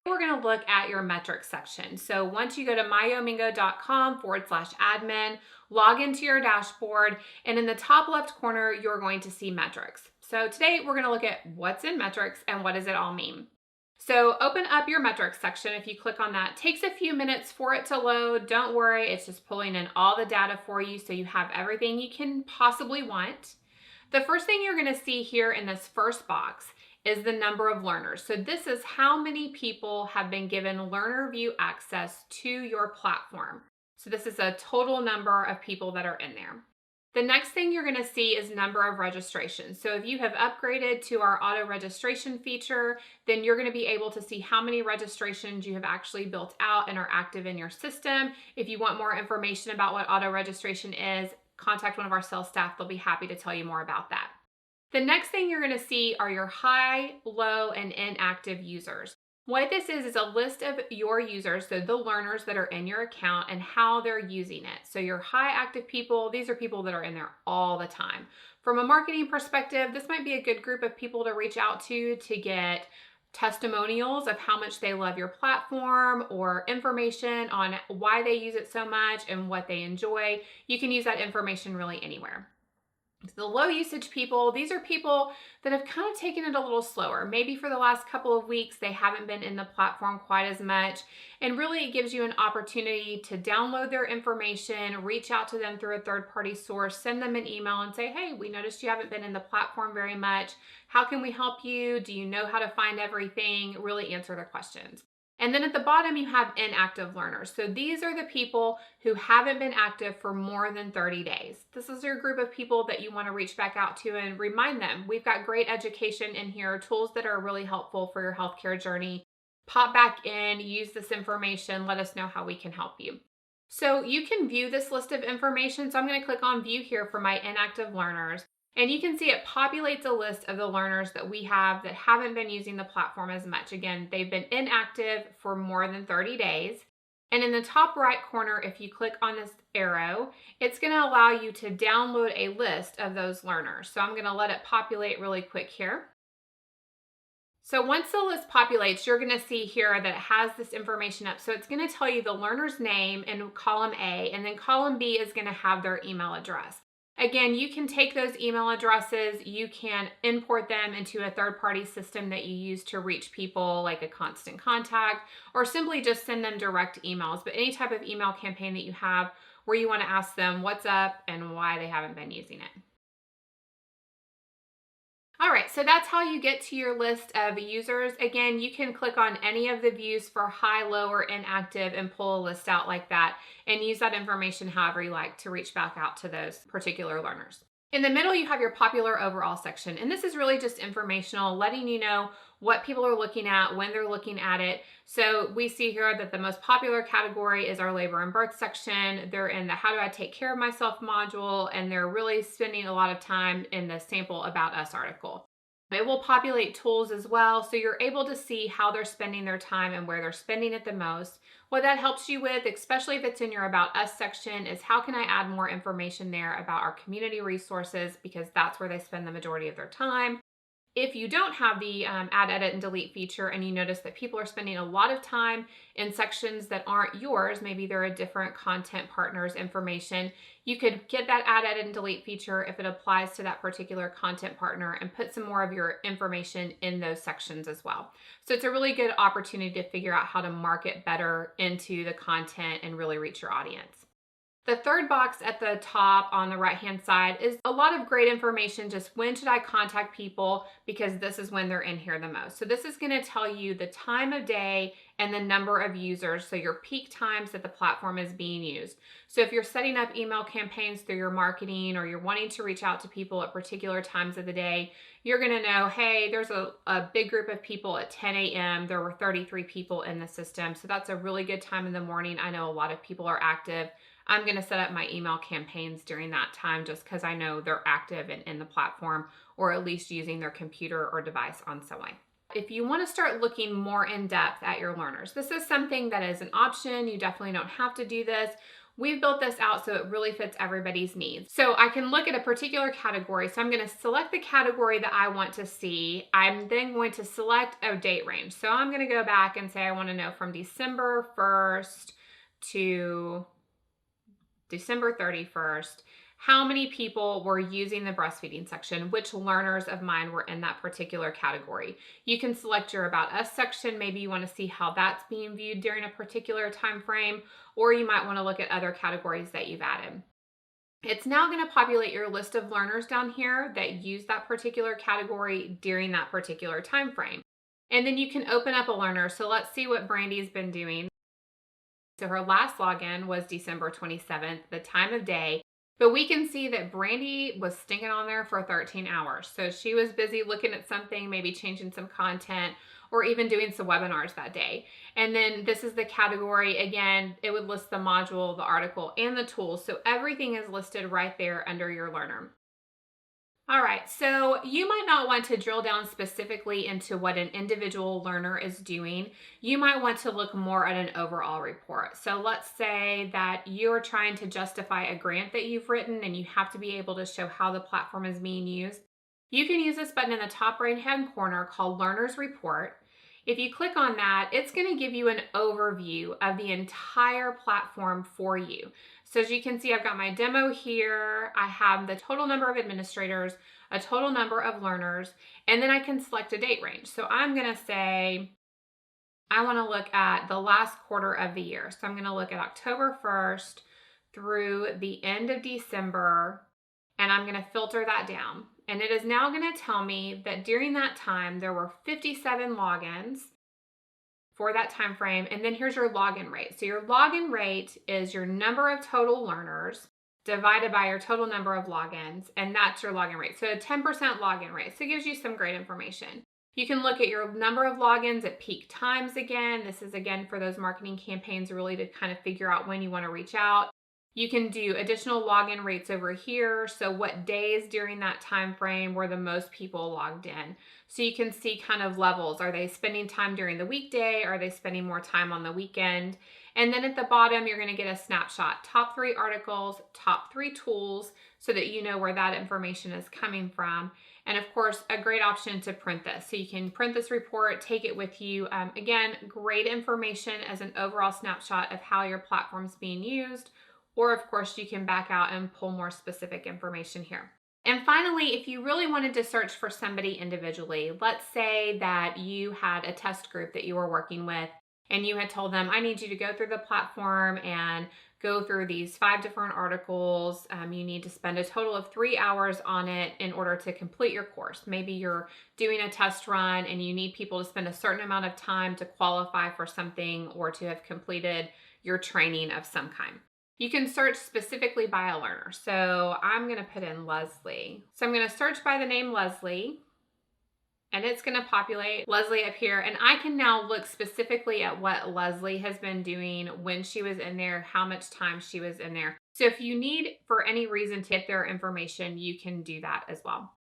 We're going to look at your metrics section. So once you go to myomingo.com/admin, log into your dashboard, and in the top left corner, you're going to see metrics. So today we're going to look at what's in metrics and what does it all mean. So open up your metrics section. If you click on that, it takes a few minutes for it to load. Don't worry, it's just pulling in all the data for you so you have everything you can possibly want. The first thing you're going to see here in this first box is the number of learners. So this is how many people have been given learner view access to your platform. So this is a total number of people that are in there. The next thing you're going to see is number of registrations. So if you have upgraded to our auto registration feature, then you're going to be able to see how many registrations you have actually built out and are active in your system. If you want more information about what auto registration is, contact one of our sales staff. They'll be happy to tell you more about that. The next thing you're going to see are your high, low, and inactive users. What this is a list of your users, so the learners that are in your account and how they're using it. So your high active people, these are people that are in there all the time. From a marketing perspective, this might be a good group of people to reach out to get testimonials of how much they love your platform or information on why they use it so much and what they enjoy. You can use that information really anywhere. The low usage people, these are people that have kind of taken it a little slower. Maybe for the last couple of weeks, they haven't been in the platform quite as much. And really, it gives you an opportunity to download their information, reach out to them through a third-party source, send them an email and say, hey, we noticed you haven't been in the platform very much. How can we help you? Do you know how to find everything? Really answer their questions. And then at the bottom, you have inactive learners. So these are the people who haven't been active for more than 30 days. This is your group of people that you want to reach back out to and remind them. We've got great education in here, tools that are really helpful for your healthcare journey. Pop back in, use this information, let us know how we can help you. So you can view this list of information. So I'm going to click on view here for my inactive learners. And you can see it populates a list of the learners that we have that haven't been using the platform as much. Again, they've been inactive for more than 30 days. And in the top right corner, if you click on this arrow, it's going to allow you to download a list of those learners. So I'm going to let it populate really quick here. So once the list populates, you're going to see here that it has this information up. So it's going to tell you the learner's name in column A, and then column B is going to have their email address. Again, you can take those email addresses, you can import them into a third-party system that you use to reach people like a Constant Contact, or simply just send them direct emails. But any type of email campaign that you have where you want to ask them what's up and why they haven't been using it. All right, so that's how you get to your list of users. Again, you can click on any of the views for high, low, or inactive and pull a list out like that and use that information however you like to reach back out to those particular learners. In the middle, you have your popular overall section, and this is really just informational, letting you know what people are looking at, when they're looking at it. So we see here that the most popular category is our labor and birth section. They're in the how do I take care of myself module, and they're really spending a lot of time in the sample about us article. It will populate tools as well, so you're able to see how they're spending their time and where they're spending it the most. What that helps you with, especially if it's in your About Us section, is how can I add more information there about our community resources, because that's where they spend the majority of their time. If you don't have the add, edit, and delete feature and you notice that people are spending a lot of time in sections that aren't yours, maybe they're a different content partner's information, you could get that add, edit, and delete feature if it applies to that particular content partner and put some more of your information in those sections as well. So it's a really good opportunity to figure out how to market better into the content and really reach your audience. The third box at the top on the right-hand side is a lot of great information. Just when should I contact people, because this is when they're in here the most. So this is going to tell you the time of day and the number of users, so your peak times that the platform is being used. So if you're setting up email campaigns through your marketing, or you're wanting to reach out to people at particular times of the day, you're going to know, hey, there's a big group of people at 10 a.m. There were 33 people in the system. So that's a really good time in the morning. I know a lot of people are active. I'm going to set up my email campaigns during that time just because I know they're active and in the platform, or at least using their computer or device on some way. If you want to start looking more in depth at your learners, this is something that is an option. You definitely don't have to do this. We've built this out so it really fits everybody's needs. So I can look at a particular category. So I'm going to select the category that I want to see. I'm then going to select a date range. So I'm going to go back and say I want to know from December 1st to December 31st, how many people were using the breastfeeding section, which learners of mine were in that particular category. You can select your About Us section. Maybe you want to see how that's being viewed during a particular time frame, or you might want to look at other categories that you've added. It's now going to populate your list of learners down here that use that particular category during that particular time frame. And then you can open up a learner. So let's see what Brandy's been doing. So her last login was December 27th, the time of day. But we can see that Brandy was stinking on there for 13 hours. So she was busy looking at something, maybe changing some content, or even doing some webinars that day. And then this is the category. Again, it would list the module, the article, and the tools. So everything is listed right there under your learner. All right, so you might not want to drill down specifically into what an individual learner is doing. You might want to look more at an overall report. So let's say that you're trying to justify a grant that you've written and you have to be able to show how the platform is being used. You can use this button in the top right-hand corner called Learner's Report. If you click on that, it's going to give you an overview of the entire platform for you. So as you can see, I've got my demo here. I have the total number of administrators, a total number of learners, and then I can select a date range. So I'm going to say I want to look at the last quarter of the year. So I'm going to look at October 1st through the end of December, and I'm going to filter that down. And it is now going to tell me that during that time, there were 57 logins for that time frame. And then here's your login rate. So your login rate is your number of total learners divided by your total number of logins, and that's your login rate. So a 10% login rate. So it gives you some great information. You can look at your number of logins at peak times again. This is again for those marketing campaigns really to kind of figure out when you want to reach out. You can do additional login rates over here. So what days during that time frame were the most people logged in? So you can see kind of levels. Are they spending time during the weekday? Are they spending more time on the weekend? And then at the bottom, you're going to get a snapshot. Top 3 articles, top 3 tools, so that you know where that information is coming from. And of course, a great option to print this. So you can print this report, take it with you. Again, great information as an overall snapshot of how your platform's being used. Or of course, you can back out and pull more specific information here. And finally, if you really wanted to search for somebody individually, let's say that you had a test group that you were working with and you had told them, I need you to go through the platform and go through these 5 different articles. You need to spend a total of 3 hours on it in order to complete your course. Maybe you're doing a test run and you need people to spend a certain amount of time to qualify for something or to have completed your training of some kind. You can search specifically by a learner. So I'm going to put in Leslie. So I'm going to search by the name Leslie, and it's going to populate Leslie up here. And I can now look specifically at what Leslie has been doing, when she was in there, how much time she was in there. So if you need, for any reason, to get their information, you can do that as well.